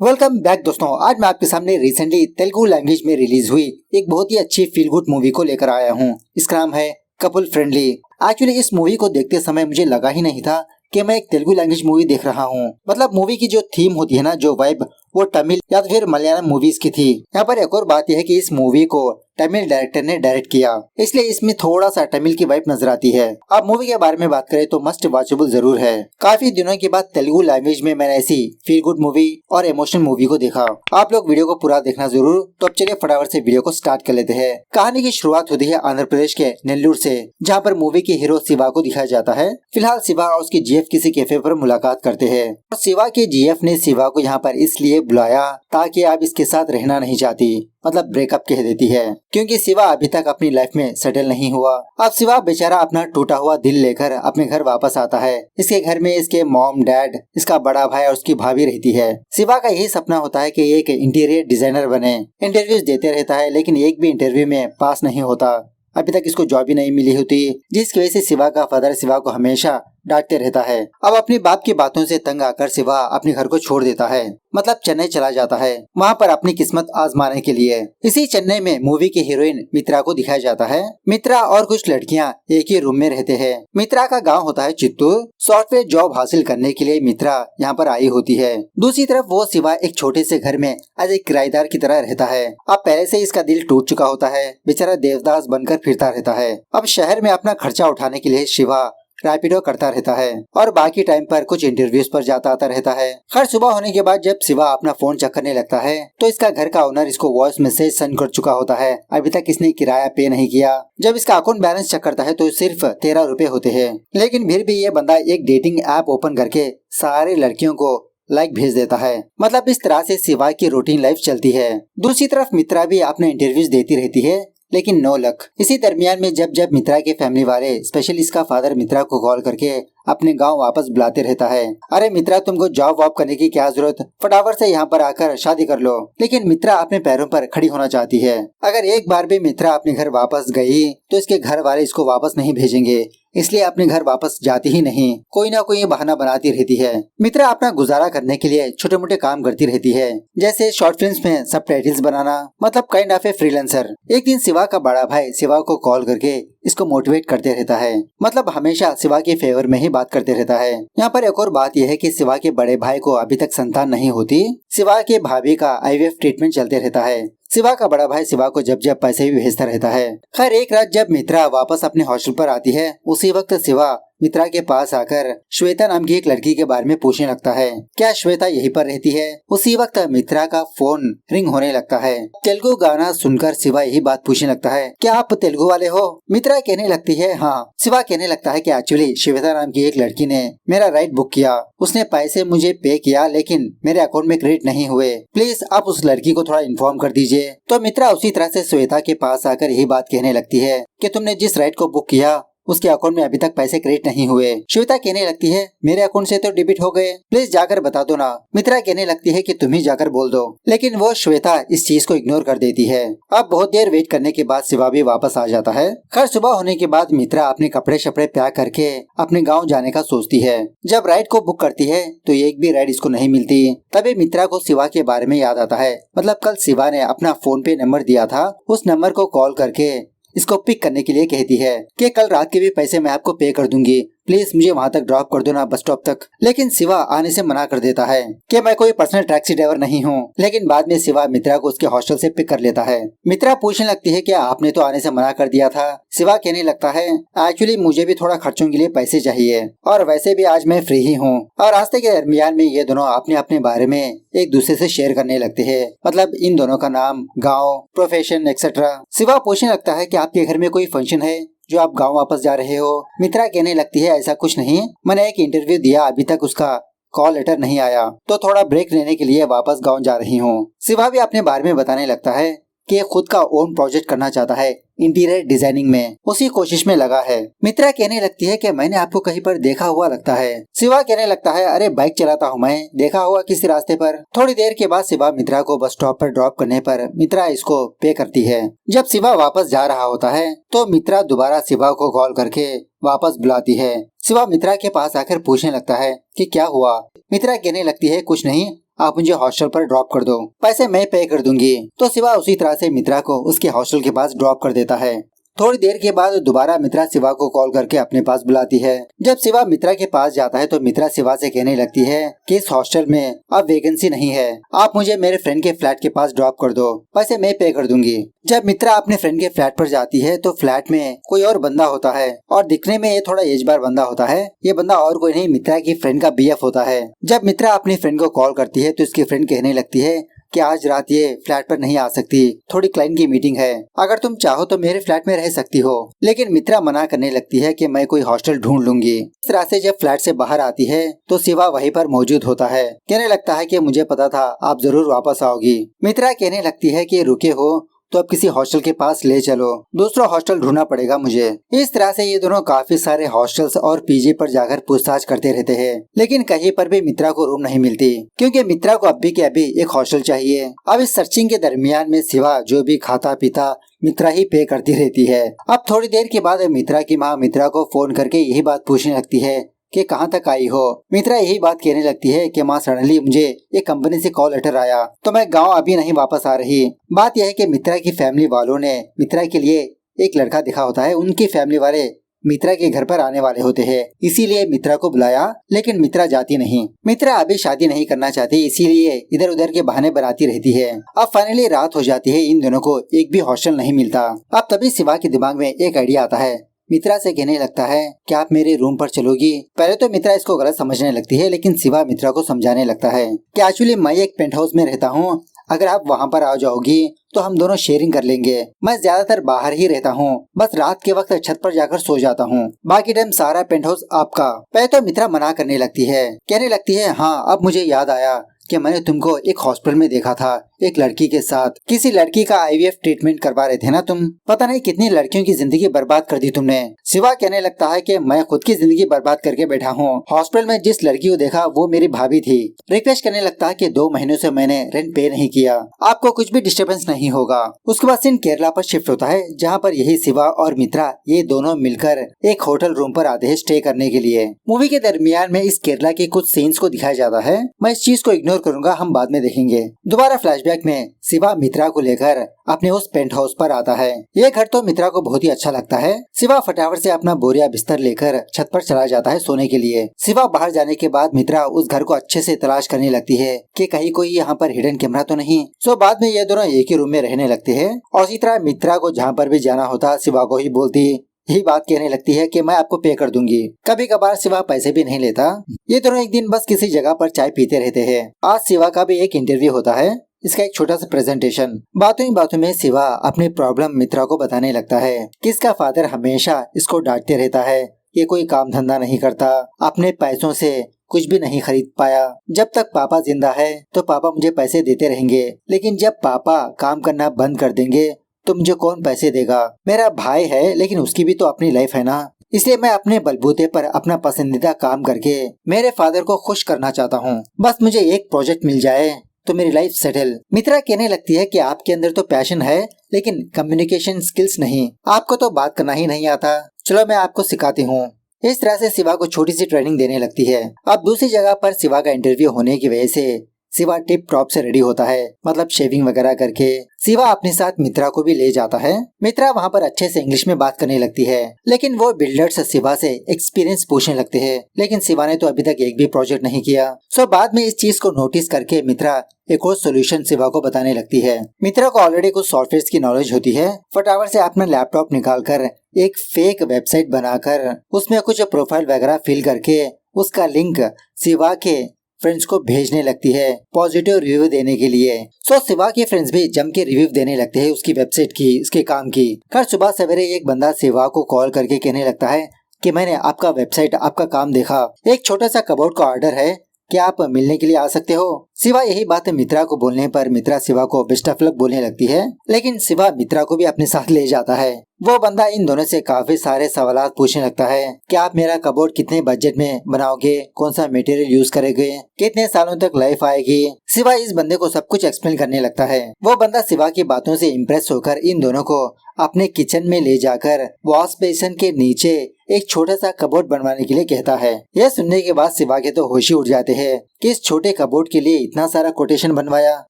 Welcome back दोस्तों। आज मैं आपके सामने रिसेंटली तेलुगु लैंग्वेज में रिलीज हुई एक बहुत ही अच्छी फील गुड मूवी को लेकर आया हूँ। इसका नाम है कपल फ्रेंडली। एक्चुअली इस मूवी को देखते समय मुझे लगा ही नहीं था कि मैं एक तेलुगु लैंग्वेज मूवी देख रहा हूँ। मतलब मूवी की जो थीम होती है ना, जो वाइब, वो तमिल या तो फिर मलयालम मूवीज की थी। यहाँ पर एक और बात यह है कि इस मूवी को तमिल डायरेक्टर ने डायरेक्ट किया, इसलिए इसमें थोड़ा सा तमिल की वाइब नजर आती है। अब मूवी के बारे में बात करें तो मस्ट वॉचेबल जरूर है। काफी दिनों के बाद तेलुगु लैंग्वेज में मैंने ऐसी फील गुड मूवी और इमोशनल मूवी को देखा। आप लोग वीडियो को पूरा देखना जरूर। तो अब चलिए फटाफट से वीडियो को स्टार्ट कर लेते हैं। कहानी की शुरुआत होती है आंध्र प्रदेश के नेल्लूर से, जहाँ पर मूवी के हीरो शिवा को दिखाया जाता है। फिलहाल शिवा और उसकी जीएफ किसी कैफे पर मुलाकात करते हैं और शिवा के जीएफ ने शिवा को यहाँ पर इसलिए बुलाया ताकि आप इसके साथ रहना नहीं चाहती, मतलब ब्रेकअप कह देती है, क्योंकि शिवा अभी तक अपनी लाइफ में सेटल नहीं हुआ। अब शिवा बेचारा अपना टूटा हुआ दिल लेकर अपने घर वापस आता है। इसके घर में इसके मॉम, डैड, इसका बड़ा भाई और उसकी भाभी रहती है। शिवा का यही सपना होता है कि एक इंटीरियर डिजाइनर बने। इंटरव्यूज देते रहता है लेकिन एक भी इंटरव्यू में पास नहीं होता। अभी तक इसको जॉब ही नहीं मिली होती, जिसकी वजह से शिवा का फादर शिवा को हमेशा डांटते रहता है। अब अपने बाप की बातों से तंग आकर शिवा अपने घर को छोड़ देता है, मतलब चेन्नई चला जाता है वहाँ पर अपनी किस्मत आजमाने के लिए। इसी चेन्नई में मूवी की हीरोइन मित्रा को दिखाया जाता है। मित्रा और कुछ लड़कियाँ एक ही रूम में रहते हैं। मित्रा का गांव होता है चित्तूर। सॉफ्टवेयर जॉब हासिल करने के लिए मित्रा यहाँ पर आई होती है। दूसरी तरफ वो शिवा एक छोटे से घर में एज एक किराएदार की तरह रहता है। अब पहले से इसका दिल टूट चुका होता है, बेचारा देवदास बनकर फिरता रहता है। अब शहर में अपना खर्चा उठाने के लिए शिवा रैपिडो करता रहता है और बाकी टाइम पर कुछ इंटरव्यूज पर जाता आता रहता है। हर सुबह होने के बाद जब शिवा अपना फोन चेक करने लगता है तो इसका घर का ओनर इसको वॉइस मैसेज सेंड कर चुका होता है। अभी तक इसने किराया पे नहीं किया। जब इसका अकाउंट बैलेंस चेक करता है तो सिर्फ 13 रुपए होते हैं, लेकिन फिर भी ये बंदा एक डेटिंग ऐप ओपन करके सारी लड़कियों को लाइक भेज देता है। मतलब इस तरह से शिवा की रूटीन लाइफ चलती है। दूसरी तरफ मित्रा भी अपने इंटरव्यूज देती रहती है, लेकिन नो लक। इसी दरमियान में जब मित्रा के फैमिली वाले, स्पेशली इसका फादर, मित्रा को कॉल करके अपने गांव वापस बुलाते रहता है। अरे मित्रा, तुमको जॉब वॉब करने की क्या जरूरत, फटाफट से यहाँ पर आकर शादी कर लो। लेकिन मित्रा अपने पैरों पर खड़ी होना चाहती है। अगर एक बार भी मित्रा अपने घर वापस गई तो इसके घर वाले इसको वापस नहीं भेजेंगे, इसलिए अपने घर वापस जाती ही नहीं। कोई ना कोई बहाना बनाती रहती है। मित्रा अपना गुजारा करने के लिए छोटे मोटे काम करती रहती है, जैसे शॉर्ट फिल्म्स में सबटाइटल्स बनाना, मतलब काइंड ऑफ ए फ्रीलांसर। एक दिन शिवा का बड़ा भाई शिवा को कॉल करके इसको मोटिवेट करते रहता है, मतलब हमेशा शिवा के फेवर में ही बात करते रहता है। यहाँ पर एक और बात यह है कि शिवा के बड़े भाई को अभी तक संतान नहीं होती। शिवा के भाभी का आईवीएफ ट्रीटमेंट चलते रहता है। शिवा का बड़ा भाई शिवा को जब पैसे भी भेजता रहता है। खैर एक रात जब मित्रा वापस अपने हॉस्टल पर आती है, उसी वक्त शिवा मित्रा के पास आकर श्वेता नाम की एक लड़की के बारे में पूछने लगता है। क्या श्वेता यहीं पर रहती है? उसी वक्त मित्रा का फोन रिंग होने लगता है। तेलुगु गाना सुनकर शिवा यही बात पूछने लगता है, क्या आप तेलुगु वाले हो? मित्रा कहने लगती है हाँ। शिवा कहने लगता है कि एक्चुअली श्वेता नाम की एक लड़की ने मेरा राइड बुक किया, उसने पैसे मुझे पे किया लेकिन मेरे अकाउंट में क्रेडिट नहीं हुए, प्लीज आप उस लड़की को थोड़ा इन्फॉर्म कर दीजिए। तो मित्रा उसी तरह से श्वेता के पास आकर यही बात कहने लगती है कि तुमने जिस राइड को बुक किया उसके अकाउंट में अभी तक पैसे क्रेडिट नहीं हुए। श्वेता कहने लगती है मेरे अकाउंट से तो डेबिट हो गए, प्लीज जाकर बता दो ना। मित्रा कहने लगती है कि तुम ही जाकर बोल दो, लेकिन वो श्वेता इस चीज को इग्नोर कर देती है। अब बहुत देर वेट करने के बाद शिवा भी वापस आ जाता है। हर सुबह होने के बाद मित्रा अपने कपड़े शपड़े पैक करके अपने गाँव जाने का सोचती है। जब राइड को बुक करती है तो एक भी राइड इसको नहीं मिलती। तभी मित्रा को शिवा के बारे में याद आता है, मतलब कल शिवा ने अपना फोन पे नंबर दिया था, उस नंबर को कॉल करके इसको पिक करने के लिए कहती है कि कल रात के भी पैसे मैं आपको पे कर दूंगी, प्लीज मुझे वहाँ तक ड्रॉप कर दो ना, बस स्टॉप तक। लेकिन शिवा आने से मना कर देता है कि मैं कोई पर्सनल टैक्सी ड्राइवर नहीं हूँ। लेकिन बाद में शिवा मित्रा को उसके हॉस्टल से पिक कर लेता है। मित्रा पूछने लगती है कि आपने तो आने से मना कर दिया था। शिवा कहने लगता है एक्चुअली मुझे भी थोड़ा खर्चों के लिए पैसे चाहिए और वैसे भी आज मैं फ्री ही हूँ। और रास्ते के दरमियान में ये दोनों अपने अपने बारे में एक दूसरे से शेयर करने लगते हैं, मतलब इन दोनों का नाम, गाँव, प्रोफेशन एक्सेट्रा। शिवा पूछने लगता है कि आपके घर में कोई फंक्शन है जो आप गांव वापस जा रहे हो? मित्रा कहने लगती है ऐसा कुछ नहीं, मैंने एक इंटरव्यू दिया, अभी तक उसका कॉल लेटर नहीं आया, तो थोड़ा ब्रेक लेने के लिए वापस गांव जा रही हूँ। शिवा भी अपने बारे में बताने लगता है कि खुद का ओन प्रोजेक्ट करना चाहता है इंटीरियर डिजाइनिंग में, उसी कोशिश में लगा है। मित्रा कहने लगती है कि मैंने आपको कहीं पर देखा हुआ लगता है। शिवा कहने लगता है अरे बाइक चलाता हूँ मैं, देखा हुआ किसी रास्ते पर। थोड़ी देर के बाद शिवा मित्रा को बस स्टॉप पर ड्रॉप करने पर मित्रा इसको पे करती है। जब शिवा वापस जा रहा होता है तो मित्रा दोबारा शिवा को कॉल करके वापस बुलाती है। शिवा मित्रा के पास आकर पूछने लगता है कि क्या हुआ? मित्रा कहने लगती है कुछ नहीं, आप मुझे हॉस्टल पर ड्रॉप कर दो, पैसे मैं पे कर दूंगी। तो शिवा उसी तरह से मित्रा को उसके हॉस्टल के पास ड्रॉप कर देता है। थोड़ी देर के बाद दोबारा मित्रा शिवा को कॉल करके अपने पास बुलाती है। जब शिवा मित्रा के पास जाता है तो मित्रा शिवा से कहने लगती है कि इस हॉस्टल में अब वैकेंसी नहीं है, आप मुझे मेरे फ्रेंड के फ्लैट के पास ड्रॉप कर दो, पैसे मैं पे कर दूंगी। जब मित्रा अपने फ्रेंड के फ्लैट पर जाती है तो फ्लैट में कोई और बंदा होता है और दिखने में ये थोड़ा एज बार बंदा होता है। ये बंदा और कोई नहीं, मित्रा की फ्रेंड का बीएफ होता है। जब मित्रा अपनी फ्रेंड को कॉल करती है तो उसकी फ्रेंड कहने लगती है कि आज रात ये फ्लैट पर नहीं आ सकती, थोड़ी क्लाइंट की मीटिंग है, अगर तुम चाहो तो मेरे फ्लैट में रह सकती हो। लेकिन मित्रा मना करने लगती है कि मैं कोई हॉस्टल ढूंढ लूंगी। इस तरह से जब फ्लैट से बाहर आती है तो शिवा वहीं पर मौजूद होता है। कहने लगता है कि मुझे पता था आप जरूर वापस आओगी। मित्रा कहने लगती है कि रुके हो तो अब किसी हॉस्टल के पास ले चलो, दूसरा हॉस्टल ढूंढना पड़ेगा मुझे। इस तरह से ये दोनों काफी सारे हॉस्टल्स और पीजी पर जाकर पूछताछ करते रहते हैं, लेकिन कहीं पर भी मित्रा को रूम नहीं मिलती, क्योंकि मित्रा को अभी के अभी एक हॉस्टल चाहिए। अब इस सर्चिंग के दरमियान में शिवा जो भी खाता पीता मित्रा ही पे करती रहती है। अब थोड़ी देर के बाद मित्रा की माँ मित्रा को फोन करके यही बात पूछने लगती है कि कहाँ तक आई हो। मित्रा यही बात कहने लगती है कि माँ सडनली मुझे एक कंपनी से कॉल लेटर आया तो मैं गांव अभी नहीं वापस आ रही। बात यह है कि मित्रा की फैमिली वालों ने मित्रा के लिए एक लड़का दिखा होता है, उनकी फैमिली वाले मित्रा के घर पर आने वाले होते हैं, इसीलिए मित्रा को बुलाया, लेकिन मित्रा जाती नहीं। मित्रा अभी शादी नहीं करना चाहती, इसीलिए इधर उधर के बहाने बनाती रहती है। अब फाइनली रात हो जाती है, इन दोनों को एक भी हॉस्टल नहीं मिलता। अब तभी शिवा के दिमाग में एक आइडिया आता है। मित्रा से कहने लगता है कि आप मेरे रूम पर चलोगी। पहले तो मित्रा इसको गलत समझने लगती है, लेकिन शिवा मित्रा को समझाने लगता है कि एक्चुअली मैं एक पेंट हाउस में रहता हूँ, अगर आप वहाँ पर आ जाओगी तो हम दोनों शेयरिंग कर लेंगे। मैं ज्यादातर बाहर ही रहता हूँ, बस रात के वक्त छत पर जाकर सो जाता हूँ, बाकी टाइम सारा पेंट हाउस आपका। पहले तो मित्रा मना करने लगती है, कहने लगती है हाँ अब मुझे याद आया कि मैंने तुमको एक हॉस्पिटल में देखा था एक लड़की के साथ, किसी लड़की का आईवीएफ ट्रीटमेंट करवा रहे थे ना तुम, पता नहीं कितनी लड़कियों की जिंदगी बर्बाद कर दी तुमने। शिवा कहने लगता है कि मैं खुद की जिंदगी बर्बाद करके बैठा हूँ, हॉस्पिटल में जिस लड़की को देखा वो मेरी भाभी थी। रिक्वेस्ट करने लगता है कि 2 महीनों से मैंने रेंट पे नहीं किया, आपको कुछ भी डिस्टर्बेंस नहीं होगा। उसके बाद सीन केरला पर शिफ्ट होता है, जहाँ पर यही शिवा और मित्रा ये दोनों मिलकर एक होटल रूम पर आते हैं स्टे करने के लिए। मूवी के दरमियान में इस केरला के कुछ सीन्स को दिखाया जाता है, मैं इस चीज को इग्नोर करूंगा, हम बाद में देखेंगे। दोबारा फ्लैशबैक में शिवा मित्रा को लेकर अपने उस पेंट हाउस पर आता है। ये घर तो मित्रा को बहुत ही अच्छा लगता है। शिवा फटाफट से अपना बोरिया बिस्तर लेकर छत पर चला जाता है सोने के लिए। शिवा बाहर जाने के बाद मित्रा उस घर को अच्छे से तलाश करने लगती है कि कहीं कोई यहाँ पर हिडन कैमरा तो नहीं। सो बाद में ये दोनों एक ही रूम में रहने लगते हैं और इसी तरह मित्रा को जहाँ पर भी जाना होता शिवा को ही बोलती, यही बात कहने लगती है कि मैं आपको पे कर दूंगी। कभी कभार शिवा पैसे भी नहीं लेता। ये दोनों एक दिन बस किसी जगह पर चाय पीते रहते हैं। आज शिवा का भी एक इंटरव्यू होता है, इसका एक छोटा सा प्रेजेंटेशन। बातों ही बातों में शिवा अपनी प्रॉब्लम मित्रा को बताने लगता है कि इसका फादर हमेशा इसको डांटते रहता है, ये कोई काम धंधा नहीं करता, अपने पैसों से कुछ भी नहीं खरीद पाया, जब तक पापा जिंदा है तो पापा मुझे पैसे देते रहेंगे, लेकिन जब पापा काम करना बंद कर देंगे तो मुझे कौन पैसे देगा। मेरा भाई है लेकिन उसकी भी तो अपनी लाइफ है ना, इसलिए मैं अपने बलबूते पर अपना पसंदीदा काम करके मेरे फादर को खुश करना चाहता हूँ। बस मुझे एक प्रोजेक्ट मिल जाए तो मेरी लाइफ सेटल। मित्रा कहने लगती है कि आपके अंदर तो पैशन है लेकिन कम्युनिकेशन स्किल्स नहीं, आपको तो बात करना ही नहीं आता, चलो मैं आपको सिखाती हूँ। इस तरह से शिवा को छोटी सी ट्रेनिंग देने लगती है। अब दूसरी जगह पर शिवा का इंटरव्यू होने की वजह से शिवा टिप टॉप से रेडी होता है, मतलब शेविंग वगैरह करके। शिवा अपने साथ मित्रा को भी ले जाता है। मित्रा वहाँ पर अच्छे से इंग्लिश में बात करने लगती है, लेकिन वो बिल्डर्स शिवा से एक्सपीरियंस पूछने लगते हैं, लेकिन शिवा ने तो अभी तक एक भी प्रोजेक्ट नहीं किया। सो बाद में इस चीज को नोटिस करके मित्रा एक और सोल्यूशन शिवा को बताने लगती है। मित्रा को ऑलरेडी कुछ सॉफ्टवेयर की नॉलेज होती है, फटाफट से अपना लैपटॉप निकाल कर एक फेक वेबसाइट बनाकर उसमें कुछ प्रोफाइल वगैरह फिल करके उसका लिंक शिवा के फ्रेंड्स को भेजने लगती है पॉजिटिव रिव्यू देने के लिए। सो शिवा के फ्रेंड्स भी जम के रिव्यू देने लगते हैं उसकी वेबसाइट की, उसके काम की। कल सुबह सवेरे एक बंदा शिवा को कॉल करके कहने लगता है कि मैंने आपका वेबसाइट, आपका काम देखा, एक छोटा सा कबोर्ड का ऑर्डर है, क्या आप मिलने के लिए आ सकते हो। शिवा यही बात मित्रा को बोलने पर मित्रा शिवा को बेस्ट ऑफ लक बोलने लगती है, लेकिन शिवा मित्रा को भी अपने साथ ले जाता है। वो बंदा इन दोनों से काफी सारे सवाल पूछने लगता है कि आप मेरा कबोर्ड कितने बजट में बनाओगे, कौन सा मटेरियल यूज करेंगे, कितने सालों तक लाइफ आएगी। शिवा इस बंदे को सब कुछ एक्सप्लेन करने लगता है। वो बंदा शिवा की बातों से इम्प्रेस होकर इन दोनों को अपने किचन में ले जाकर वॉश बेसिन के नीचे एक छोटा सा कबोर्ड बनवाने के लिए कहता है। यह सुनने के बाद शिवा के तो होश ही उड़ जाते हैं कि इस छोटे कबोर्ड के लिए इतना सारा कोटेशन बनवाया।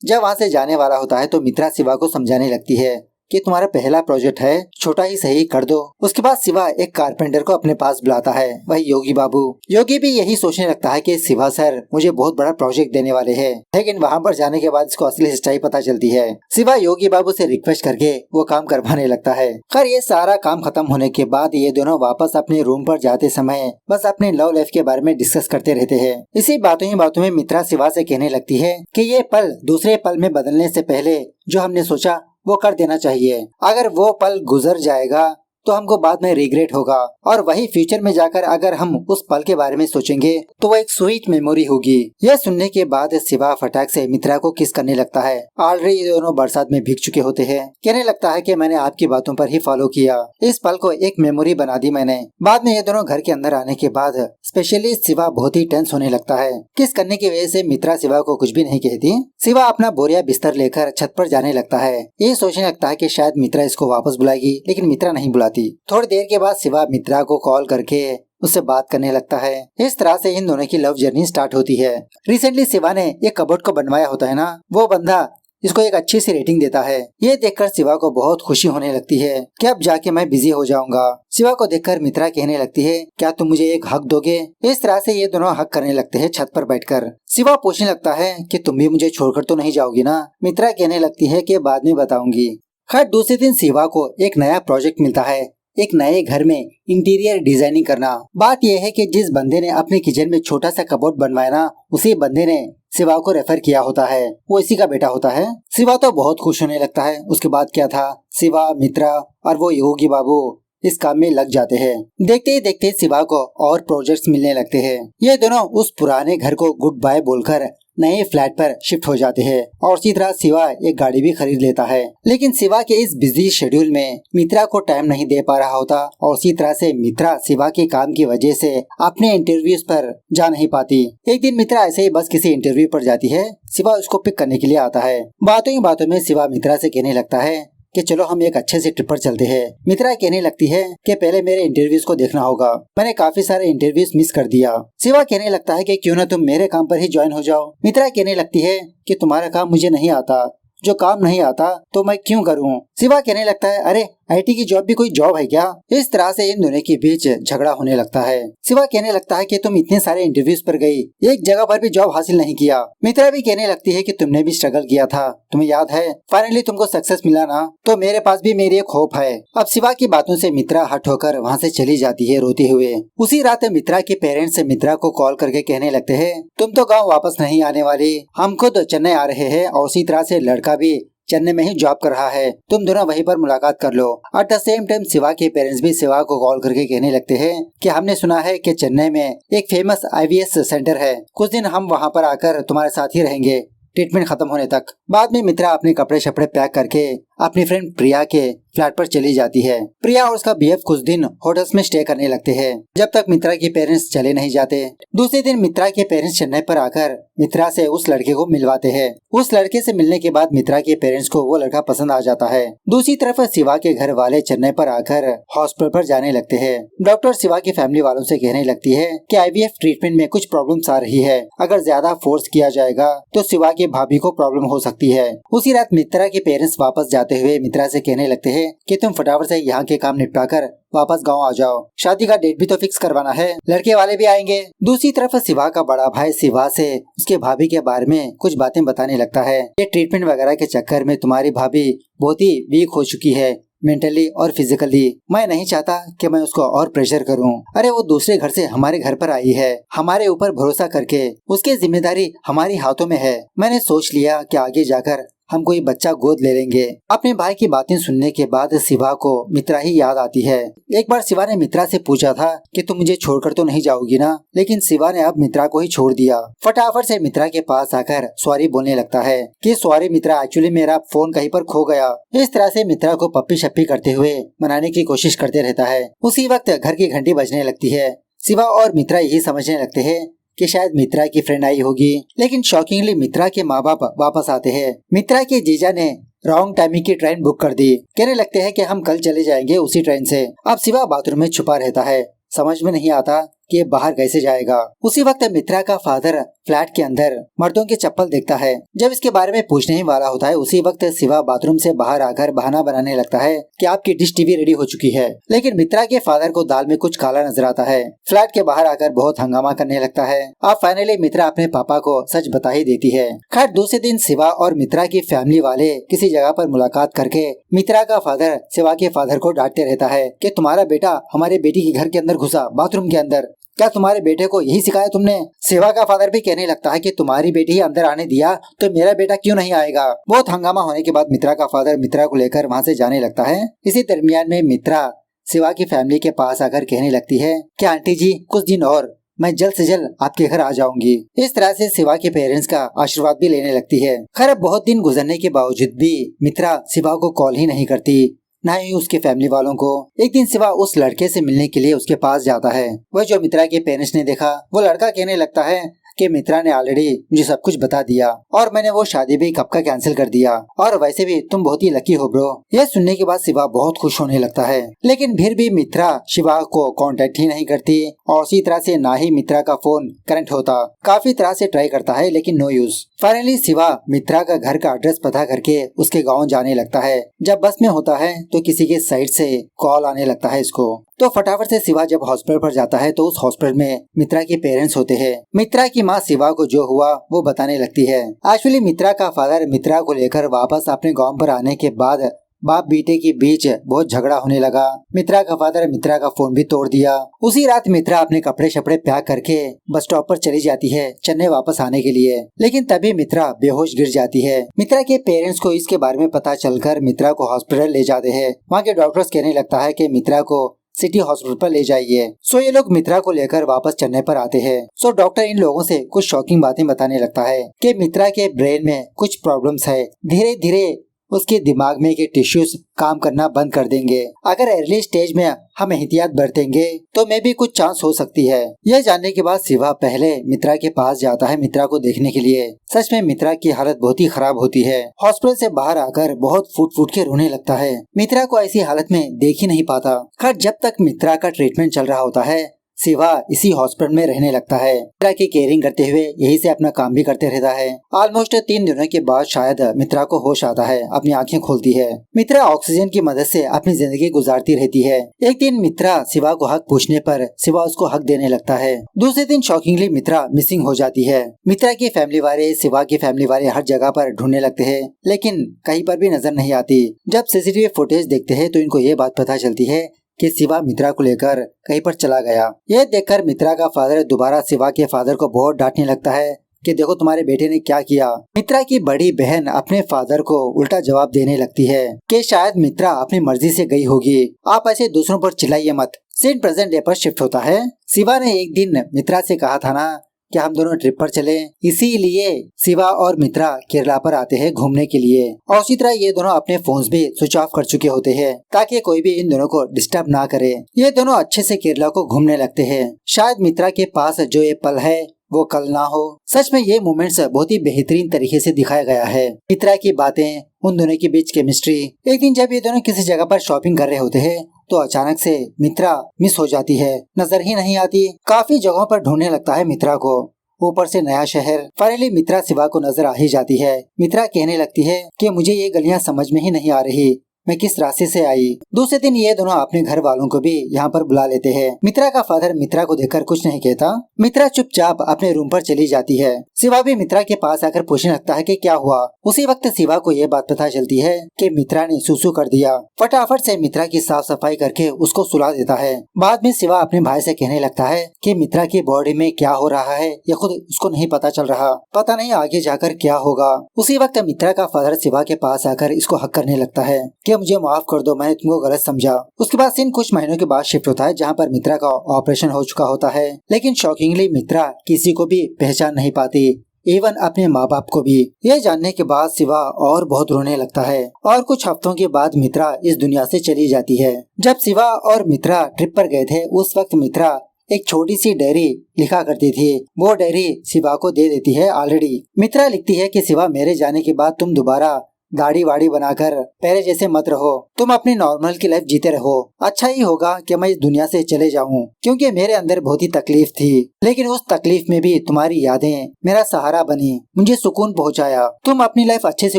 जब वहाँ से जाने वाला होता है तो मित्रा शिवा को समझाने लगती है कि तुम्हारा पहला प्रोजेक्ट है, छोटा ही सही कर दो। उसके बाद शिवा एक कारपेंटर को अपने पास बुलाता है, वही योगी बाबू। योगी भी यही सोचने लगता है कि शिवा सर मुझे बहुत बड़ा प्रोजेक्ट देने वाले हैं, लेकिन वहाँ पर जाने के बाद इसको असली सच्चाई पता चलती है। शिवा योगी बाबू से रिक्वेस्ट करके वो काम करवाने लगता है। खैर ये सारा काम खत्म होने के बाद ये दोनों वापस अपने रूम पर जाते समय बस अपने लव लाइफ के बारे में डिस्कस करते रहते हैं। इसी बातों ही बातों में मित्रा शिवा से कहने लगती है कि ये पल दूसरे पल में बदलने से पहले जो हमने सोचा वो कर देना चाहिए। अगर वो पल गुजर जाएगा तो हमको बाद में रिग्रेट होगा, और वही फ्यूचर में जाकर अगर हम उस पल के बारे में सोचेंगे तो वो एक स्वीट मेमोरी होगी। यह सुनने के बाद शिवा फटाक से मित्रा को किस करने लगता है। ऑलरेडी ये दोनों बरसात में भीग चुके होते हैं। कहने लगता है कि मैंने आपकी बातों पर ही फॉलो किया, इस पल को एक मेमोरी बना दी मैंने। बाद में ये दोनों घर के अंदर आने के बाद स्पेशली शिवा बहुत ही टेंस होने लगता है। किस करने की वजह से मित्रा शिवा को कुछ भी नहीं कहती। शिवा अपना बोरिया बिस्तर लेकर छत पर जाने लगता है। ये सोचने लगता है कि शायद मित्रा इसको वापस बुलाएगी, लेकिन मित्रा नहीं बुलाती। थोड़ी देर के बाद शिवा मित्रा को कॉल करके उससे बात करने लगता है। इस तरह से इन दोनों की लव जर्नी स्टार्ट होती है। रिसेंटली शिवा ने एक कबोर्ड को बनवाया होता है ना, वो बंदा इसको एक अच्छी सी रेटिंग देता है। ये देखकर शिवा को बहुत खुशी होने लगती है कि अब जाके मैं बिजी हो जाऊंगा। शिवा को देखकर मित्रा कहने लगती है, क्या तुम मुझे एक हक दोगे? इस तरह से ये दोनों हक करने लगते हैं छत पर बैठकर। शिवा पूछने लगता है कि तुम भी मुझे छोड़कर तो नहीं जाओगी ना? मित्रा कहने लगती है कि बाद में बताऊंगी। खैर दूसरे दिन शिवा को एक नया प्रोजेक्ट मिलता है, एक नए घर में इंटीरियर डिजाइनिंग करना। बात यह है कि जिस बंदे ने अपने किचन में छोटा सा कबोर्ड बनवाया ना, उसी बंदे ने शिवा को रेफर किया होता है, वो इसी का बेटा होता है। शिवा तो बहुत खुश होने लगता है। उसके बाद क्या था, शिवा, मित्रा और वो योगी बाबू इस काम में लग जाते हैं। देखते ही देखते शिवा को और प्रोजेक्ट्स मिलने लगते हैं। ये दोनों उस पुराने घर को गुड बाय बोलकर नए फ्लैट पर शिफ्ट हो जाते हैं, और इसी तरह शिवा एक गाड़ी भी खरीद लेता है। लेकिन शिवा के इस बिजी शेड्यूल में मित्रा को टाइम नहीं दे पा रहा होता, और इसी तरह से मित्रा शिवा के काम की वजह से अपने इंटरव्यूज पर जा नहीं पाती। एक दिन मित्रा ऐसे ही बस किसी इंटरव्यू पर जाती है। शिवा उसको पिक करने के लिए आता है। बातों ही बातों में शिवा मित्रा से कहने लगता है कि चलो हम एक अच्छे से ट्रिप पर चलते हैं। मित्रा कहने लगती है कि पहले मेरे इंटरव्यूज को देखना होगा, मैंने काफी सारे इंटरव्यूज मिस कर दिया। शिवा कहने लगता है कि क्यों ना तुम मेरे काम पर ही ज्वाइन हो जाओ। मित्रा कहने लगती है कि तुम्हारा काम मुझे नहीं आता, जो काम नहीं आता तो मैं क्यों करूं। शिवा कहने लगता है, अरे आईटी की जॉब भी कोई जॉब है क्या? इस तरह से इन दोनों के बीच झगड़ा होने लगता है। शिवा कहने लगता है कि तुम इतने सारे इंटरव्यूज पर गई, एक जगह पर भी जॉब हासिल नहीं किया। मित्रा भी कहने लगती है कि तुमने भी स्ट्रगल किया था, तुम्हें याद है, फाइनली तुमको सक्सेस मिला ना, तो मेरे पास भी मेरी एक होप है। अब शिवा की बातों से मित्रा हट होकर वहाँ से चली जाती है रोते हुए। उसी रात मित्रा के पेरेंट्स मित्रा को कॉल करके कहने लगते हैं, तुम तो गाँव वापस नहीं आने वाली, हम खुद चेन्नई आ रहे हैं, और उसी तरह से लड़का भी चेन्नई में ही जॉब कर रहा है, तुम दोनों वहीं पर मुलाकात कर लो। At the same time Shiva के पेरेंट्स भी शिवा को कॉल करके कहने लगते हैं कि हमने सुना है कि चेन्नई में एक फेमस आईवीएस सेंटर है, कुछ दिन हम वहां पर आकर तुम्हारे साथ ही रहेंगे ट्रीटमेंट खत्म होने तक। बाद में मित्रा अपने कपड़े शपड़े पैक करके अपनी फ्रेंड प्रिया के फ्लैट पर चली जाती है। प्रिया और उसका बीएफ कुछ दिन होटल्स में स्टे करने लगते हैं, जब तक मित्रा के पेरेंट्स चले नहीं जाते। दूसरे दिन मित्रा के पेरेंट्स चेन्नई पर आकर मित्रा से उस लड़के को मिलवाते हैं। उस लड़के से मिलने के बाद मित्रा के पेरेंट्स को वो लड़का पसंद आ जाता है। दूसरी तरफ शिवा के घर वाले चेन्नई पर आकर हॉस्पिटल पर जाने लगते हैं। डॉक्टर शिवा की फैमिली वालों से कहने लगती है कि आईवीएफ ट्रीटमेंट में कुछ प्रॉब्लम्स आ रही है, अगर ज्यादा फोर्स किया जाएगा तो शिवा की भाभी को प्रॉब्लम हो सकती है। उसी रात मित्रा के पेरेंट्स वापस जाते हुए मित्रा से कहने लगते हैं कि तुम फटाफट से यहाँ के काम निपटाकर वापस गांव आ जाओ, शादी का डेट भी तो फिक्स करवाना है, लड़के वाले भी आएंगे। दूसरी तरफ शिवा का बड़ा भाई शिवा से उसके भाभी के बारे में कुछ बातें बताने लगता है। ये ट्रीटमेंट वगैरह के चक्कर में तुम्हारी भाभी बहुत ही वीक हो चुकी है, मेंटली और फिजिकली। मैं नहीं चाहता कि मैं उसको और प्रेशर करूं। अरे वो दूसरे घर से हमारे घर पर आई है, हमारे ऊपर भरोसा करके, उसकी जिम्मेदारी हमारी हाथों में है। मैंने सोच लिया कि आगे जाकर हम कोई बच्चा गोद ले लेंगे। अपने भाई की बातें सुनने के बाद शिवा को मित्रा ही याद आती है। एक बार शिवा ने मित्रा से पूछा था कि तुम मुझे छोड़कर तो नहीं जाओगी ना, लेकिन शिवा ने अब मित्रा को ही छोड़ दिया। फटाफट से मित्रा के पास आकर सॉरी बोलने लगता है कि सॉरी मित्रा, एक्चुअली मेरा फोन कहीं पर खो गया। इस तरह से मित्रा को पप्पी शप्पी करते हुए मनाने की कोशिश करते रहता है। उसी वक्त घर की घंटी बजने लगती है। शिवा और मित्रा यही समझने लगते हैं कि शायद मित्रा की फ्रेंड आई होगी, लेकिन शॉकिंगली मित्रा के माँ बाप वापस आते हैं। मित्रा के जीजा ने रॉन्ग टाइमिंग की ट्रेन बुक कर दी। कहने लगते हैं कि हम कल चले जाएंगे उसी ट्रेन से। अब शिवा बाथरूम में छुपा रहता है। समझ में नहीं आता कि ये बाहर कैसे जाएगा। उसी वक्त मित्रा का फादर फ्लैट के अंदर मर्दों की चप्पल देखता है। जब इसके बारे में पूछने ही वाला होता है, उसी वक्त शिवा बाथरूम से बाहर आकर बहाना बनाने लगता है कि आपकी डिश टीवी रेडी हो चुकी है। लेकिन मित्रा के फादर को दाल में कुछ काला नजर आता है। फ्लैट के बाहर आकर बहुत हंगामा करने लगता है। अब फाइनली मित्रा अपने पापा को सच बता ही देती है। खैर दूसरे दिन शिवा और मित्रा की फैमिली वाले किसी जगह पर मुलाकात करके मित्रा का फादर शिवा के फादर को डांटते रहता है कि तुम्हारा बेटा हमारे बेटी के घर के अंदर घुसा, बाथरूम के अंदर, क्या तुम्हारे बेटे को यही सिखाया तुमने? शिवा का फादर भी कहने लगता है कि तुम्हारी बेटी ही अंदर आने दिया तो मेरा बेटा क्यों नहीं आएगा। बहुत हंगामा होने के बाद मित्रा का फादर मित्रा को लेकर वहाँ से जाने लगता है। इसी दरमियान में मित्रा शिवा की फैमिली के पास आकर कहने लगती है कि आंटी जी कुछ दिन और, मैं जल्द से जल्द आपके घर आ जाऊंगी। इस तरह से शिवा के पेरेंट्स का आशीर्वाद भी लेने लगती है। खैर बहुत दिन गुजरने के बावजूद भी मित्रा शिवा को कॉल ही नहीं करती, न ही उसके फैमिली वालों को। एक दिन शिवा उस लड़के से मिलने के लिए उसके पास जाता है। वह जो मित्रा के पेरेंट्स ने देखा, वो लड़का कहने लगता है कि मित्रा ने ऑलरेडी मुझे सब कुछ बता दिया और मैंने वो शादी भी कब का कैंसिल कर दिया, और वैसे भी तुम बहुत ही लकी हो ब्रो। यह सुनने के बाद शिवा बहुत खुश होने लगता है। लेकिन फिर भी मित्रा शिवा को कांटेक्ट ही नहीं करती और उसी तरह से ना ही मित्रा का फोन कनेक्ट होता। काफी तरह से ट्राई करता है लेकिन नो यूज। फाइनली शिवा मित्रा का घर का एड्रेस पता करके उसके गाँव जाने लगता है। जब बस में होता है तो किसी के साइड से कॉल आने लगता है इसको। तो फटाफट से शिवा जब हॉस्पिटल पर जाता है तो उस हॉस्पिटल में मित्रा के पेरेंट्स होते हैं। मित्रा की माँ शिवा को जो हुआ वो बताने लगती है। एक्चुअली मित्रा का फादर मित्रा को लेकर वापस अपने गांव पर आने के बाद बाप बेटे के बीच बहुत झगड़ा होने लगा। मित्रा का फादर मित्रा का फोन भी तोड़ दिया। उसी रात मित्रा अपने कपड़े शपड़े पैक करके बस स्टॉप पर चली जाती है चेन्नई वापस आने के लिए। लेकिन तभी मित्रा बेहोश गिर जाती है। मित्रा के पेरेंट्स को इसके बारे में पता चलकर मित्रा को हॉस्पिटल ले जाते हैं। वहाँ के डॉक्टर्स कहने लगता है कि मित्रा को सिटी हॉस्पिटल पर ले जाइए। सो ये लोग मित्रा को लेकर वापस चेन्नई पर आते हैं। सो डॉक्टर इन लोगों से कुछ शॉकिंग बातें बताने लगता है कि मित्रा के ब्रेन में कुछ प्रॉब्लम्स है। धीरे धीरे उसके दिमाग में के टिश्यूज काम करना बंद कर देंगे। अगर अर्ली स्टेज में हम एहतियात बरतेंगे तो मे भी कुछ चांस हो सकती है। यह जानने के बाद शिवा पहले मित्रा के पास जाता है मित्रा को देखने के लिए। सच में मित्रा की हालत बहुत ही खराब होती है। हॉस्पिटल से बाहर आकर बहुत फूट फूट के रोने लगता है। मित्रा को ऐसी हालत में देख ही नहीं पाता। खैर जब तक मित्रा का ट्रीटमेंट चल रहा होता है शिवा इसी हॉस्पिटल में रहने लगता है। मित्रा की केयरिंग करते हुए यही से अपना काम भी करते रहता है। ऑलमोस्ट 3 दिनों के बाद शायद मित्रा को होश आता है, अपनी आंखें खोलती है। मित्रा ऑक्सीजन की मदद से अपनी जिंदगी गुजारती रहती है। एक दिन मित्रा शिवा को हक पूछने पर शिवा उसको हक देने लगता है। दूसरे दिन शॉकिंगली मित्रा मिसिंग हो जाती है। मित्रा की फैमिली वाले शिवा की फैमिली वाले हर जगह पर ढूंढने लगते हैं लेकिन कहीं पर भी नजर नहीं आती। जब सीसीटीवी फुटेज देखते हैं तो इनको ये बात पता चलती है कि शिवा मित्रा को लेकर कहीं पर चला गया। यह देखकर मित्रा का फादर दोबारा शिवा के फादर को बहुत डांटने लगता है कि देखो तुम्हारे बेटे ने क्या किया। मित्रा की बड़ी बहन अपने फादर को उल्टा जवाब देने लगती है कि शायद मित्रा अपनी मर्जी से गई होगी, आप ऐसे दूसरों पर चिल्लाइए मत। सीन प्रेजेंट डे पर शिफ्ट होता है। शिवा ने एक दिन मित्रा से कहा था ना कि हम दोनों ट्रिप पर चले, इसीलिए शिवा और मित्रा केरला पर आते हैं घूमने के लिए। और उसी तरह ये दोनों अपने फोन्स भी स्विच ऑफ कर चुके होते हैं ताकि कोई भी इन दोनों को डिस्टर्ब ना करे। ये दोनों अच्छे से केरला को घूमने लगते हैं। शायद मित्रा के पास जो ये पल है वो कल ना हो। सच में ये मोमेंट्स बहुत ही बेहतरीन तरीके से दिखाया गया है। मित्रा की बातें, उन दोनों के बीच केमिस्ट्री। एक दिन जब ये दोनों किसी जगह पर शॉपिंग कर रहे होते हैं तो अचानक से मित्रा मिस हो जाती है, नजर ही नहीं आती। काफी जगहों पर ढूंढने लगता है मित्रा को, ऊपर से नया शहर। फाइनली मित्रा शिवा को नजर आ ही जाती है। मित्रा कहने लगती है कि मुझे ये गलियां समझ में ही नहीं आ रही, मैं किस रास्ते से आई। दूसरे दिन ये दोनों अपने घर वालों को भी यहाँ पर बुला लेते हैं। मित्रा का फादर मित्रा को देखकर कुछ नहीं कहता। मित्रा चुपचाप अपने रूम पर चली जाती है। शिवा भी मित्रा के पास आकर पूछने लगता है कि क्या हुआ। उसी वक्त शिवा को ये बात पता चलती है कि मित्रा ने सुसु कर दिया। फटाफट से मित्रा की साफ सफाई करके उसको सुला देता है। बाद में शिवा अपने भाई से कहने लगता है कि मित्रा की बॉडी में क्या हो रहा है ये खुद उसको नहीं पता चल रहा, पता नहीं आगे जाकर क्या होगा। उसी वक्त मित्रा का फादर शिवा के पास आकर इसको हक करने लगता है कि मुझे माफ कर दो, मैंने तुमको गलत समझा। उसके बाद सीन कुछ महीनों के बाद शिफ्ट होता है जहाँ पर मित्रा का ऑपरेशन हो चुका होता है। लेकिन शॉकिंगली मित्रा किसी को भी पहचान नहीं पाती, इवन अपने माँ बाप को भी। यह जानने के बाद शिवा और बहुत रोने लगता है और कुछ हफ्तों के बाद मित्रा इस दुनिया से चली जाती है। जब शिवा और मित्रा ट्रिप पर गए थे उस वक्त मित्रा एक छोटी सी डायरी लिखा करती थी। वो डायरी शिवा को दे देती है ऑलरेडी। मित्रा लिखती है कि शिवा मेरे जाने के बाद तुम दोबारा दाढ़ी वाड़ी बनाकर पहले जैसे मत रहो, तुम अपनी नॉर्मल की लाइफ जीते रहो। अच्छा ही होगा कि मैं इस दुनिया से चले जाऊं, क्योंकि मेरे अंदर बहुत ही तकलीफ थी, लेकिन उस तकलीफ में भी तुम्हारी यादें मेरा सहारा बनी, मुझे सुकून पहुंचाया। तुम अपनी लाइफ अच्छे से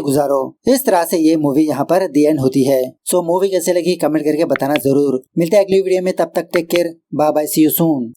गुजारो। इस तरह से ये मूवी यहाँ पर दी एंड होती है। सो मूवी कैसे लगी कमेंट करके बताना जरूर। मिलते हैं अगली वीडियो में, तब तक take care, bye bye, see you soon.